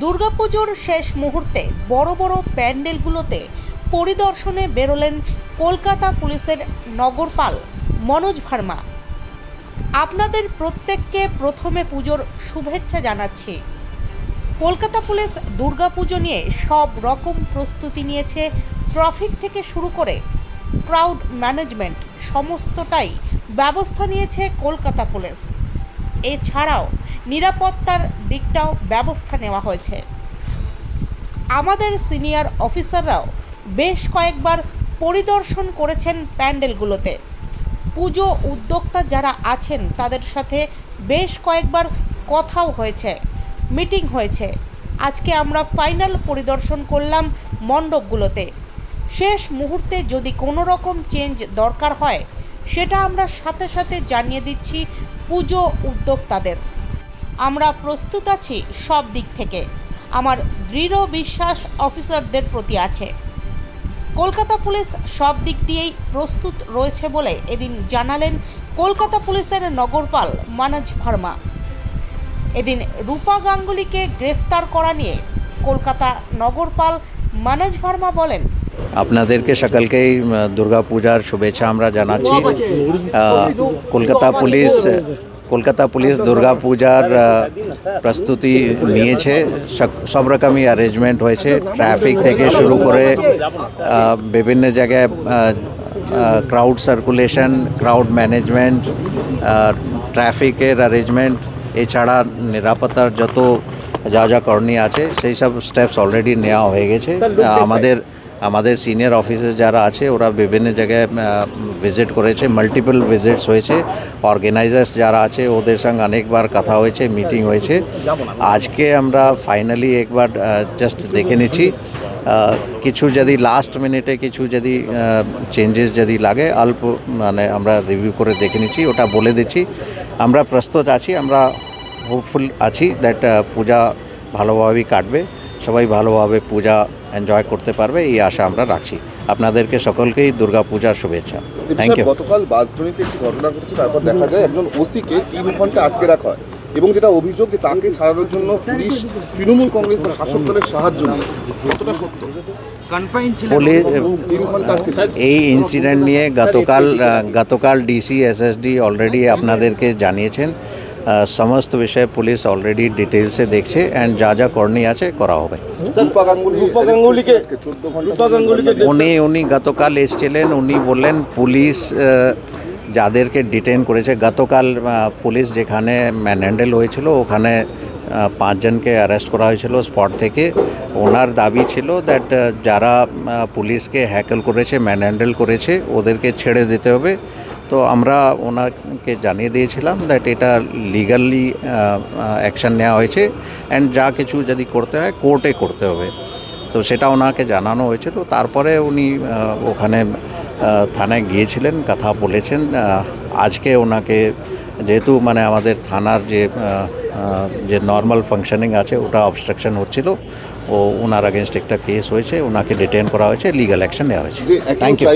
দুর্গাপুজোর শেষ মুহূর্তে বড় বড় প্যান্ডেলগুলোতে পরিদর্শনে বেরোলেন কলকাতা পুলিশের নগরপাল মনোজ ভার্মা। আপনাদের প্রত্যেককে প্রথমে পুজোর শুভেচ্ছা জানাচ্ছি। কলকাতা পুলিশ দুর্গাপুজো নিয়ে সব রকম প্রস্তুতি নিয়েছে। ট্রাফিক থেকে শুরু করে ক্রাউড ম্যানেজমেন্ট সমস্তটাই ব্যবস্থা নিয়েছে কলকাতা পুলিশ। এছাড়াও নিরাপত্তার দিকটাও ব্যবস্থা নেওয়া হয়েছে। আমাদের সিনিয়র অফিসাররাও বেশ কয়েকবার পরিদর্শন করেছেন প্যান্ডেলগুলোতে। পুজো উদ্যোক্তা যারা আছেন তাদের সাথে বেশ কয়েকবার কথাও হয়েছে, মিটিং হয়েছে। আজকে আমরা ফাইনাল পরিদর্শন করলাম মণ্ডপগুলোতে। শেষ মুহূর্তে যদি কোনো রকম চেঞ্জ দরকার হয় সেটা আমরা সাথে সাথে জানিয়ে দিচ্ছি পুজো উদ্যোক্তাদের। আমরা প্রস্তুত আছি সব দিক থেকে। আমার দৃঢ় বিশ্বাস অফিসারদের প্রতি আছে। কলকাতা পুলিশ সব দিক দিয়েই প্রস্তুত রয়েছে বলে এদিন জানালেন কলকাতা পুলিশের নগরপাল মনোজ ভার্মা। এদিন রূপা গাঙ্গুলিকে গ্রেফতার করা নিয়ে কলকাতা নগরপাল মনোজ ভার্মা বলেন, আপনাদেরকে সকলকেই দুর্গাপূজার শুভেচ্ছা আমরা জানাচ্ছি। কলকাতা পুলিশ দুর্গাপূজার প্রস্তুতি নিয়েছে। সব রকমই অ্যারেঞ্জমেন্ট হয়েছে। ট্রাফিক থেকে শুরু করে বিভিন্ন জায়গায় ক্রাউড সার্কুলেশন, ক্রাউড ম্যানেজমেন্ট, ট্রাফিকের অ্যারেঞ্জমেন্ট, এছাড়া নিরাপত্তার যত যা যা করণীয় আছে সেই সব স্টেপস অলরেডি নেওয়া হয়ে গেছে। আমাদের সিনিয়র অফিসার যারা আছে ওরা বিভিন্ন জায়গায় ভিজিট করেছে, মাল্টিপল ভিজিটস হয়েছে। অর্গানাইজার্স যারা আছে ওদের সঙ্গে অনেকবার কথা হয়েছে, মিটিং হয়েছে। আজকে আমরা ফাইনালি একবার জাস্ট দেখে নিচ্ছি। কিছু যদি লাস্ট মিনিটে কিছু যদি চেঞ্জেস যদি লাগে অল্প মানে আমরা রিভিউ করে দেখে নিচ্ছি, ওটা বলে দিচ্ছি। আমরা প্রস্তুত আছি, আমরা হোপফুল আছি দ্যাট পূজা ভালোভাবেই কাটবে, সবাই ভালোভাবে পূজা এনজয় করতে পারবে, এই আশা আমরা রাখছি। আপনাদেরকে সকলকেই দুর্গা পূজার শুভেচ্ছা। Thank you. গতকাল বাসভূমিতে একটি ঘটনা ঘটেছে, তারপর দেখা যায় একজন ওসিকে 3 ঘন্টা আটকে রাখা হয় এবং যেটা অভিযোগ যে তাকে ছাড়ানোর জন্য পুলিশ তৃণমূল কংগ্রেস বা শাসক দলের সাহায্য নিয়েছে। কতটা সত্য? পুলিশ 3 ঘন্টা আটকে এই ইনসিডেন্ট নিয়ে গতকাল ডিসি এসএসডি অলরেডি আপনাদেরকে জানিয়েছেন। সমস্ত বিষয়ে পুলিশ অলরেডি ডিটেলসে দেখছে অ্যান্ড যা যা করণীয় আছে করা হবে। উনি গতকাল এসেছিলেন, উনি বললেন পুলিশ যাদেরকে ডিটেন করেছে, গতকাল পুলিশ যেখানে ম্যানহ্যান্ডেল হয়েছিল ওখানে 5 জনকে অ্যারেস্ট করা হয়েছিল স্পট থেকে। ওনার দাবি ছিল দ্যাট যারা পুলিশকে হ্যাকেল করেছে, ম্যানহ্যান্ডেল করেছে ওদেরকে ছেড়ে দিতে হবে। তো আমরা ওনাকে জানিয়ে দিয়েছিলাম দ্যাট এটা লিগালি অ্যাকশান নেওয়া হয়েছে অ্যান্ড যা কিছু যদি করতে হয় কোর্টে করতে হবে। তো সেটা ওনাকে জানানো হয়েছিল। তারপরে উনি ওখানে থানায় গিয়েছিলেন, কথা বলেছেন। আজকে ওনাকে যেহেতু মানে আমাদের থানার যে নর্মাল ফাংশনিং আছে ওটা অবস্ট্রাকশন হচ্ছিল, ওনার আগেনস্ট একটা কেস হয়েছে, ওনাকে ডিটেন করা হয়েছে, লিগাল অ্যাকশন নেওয়া হয়েছে। Thank you.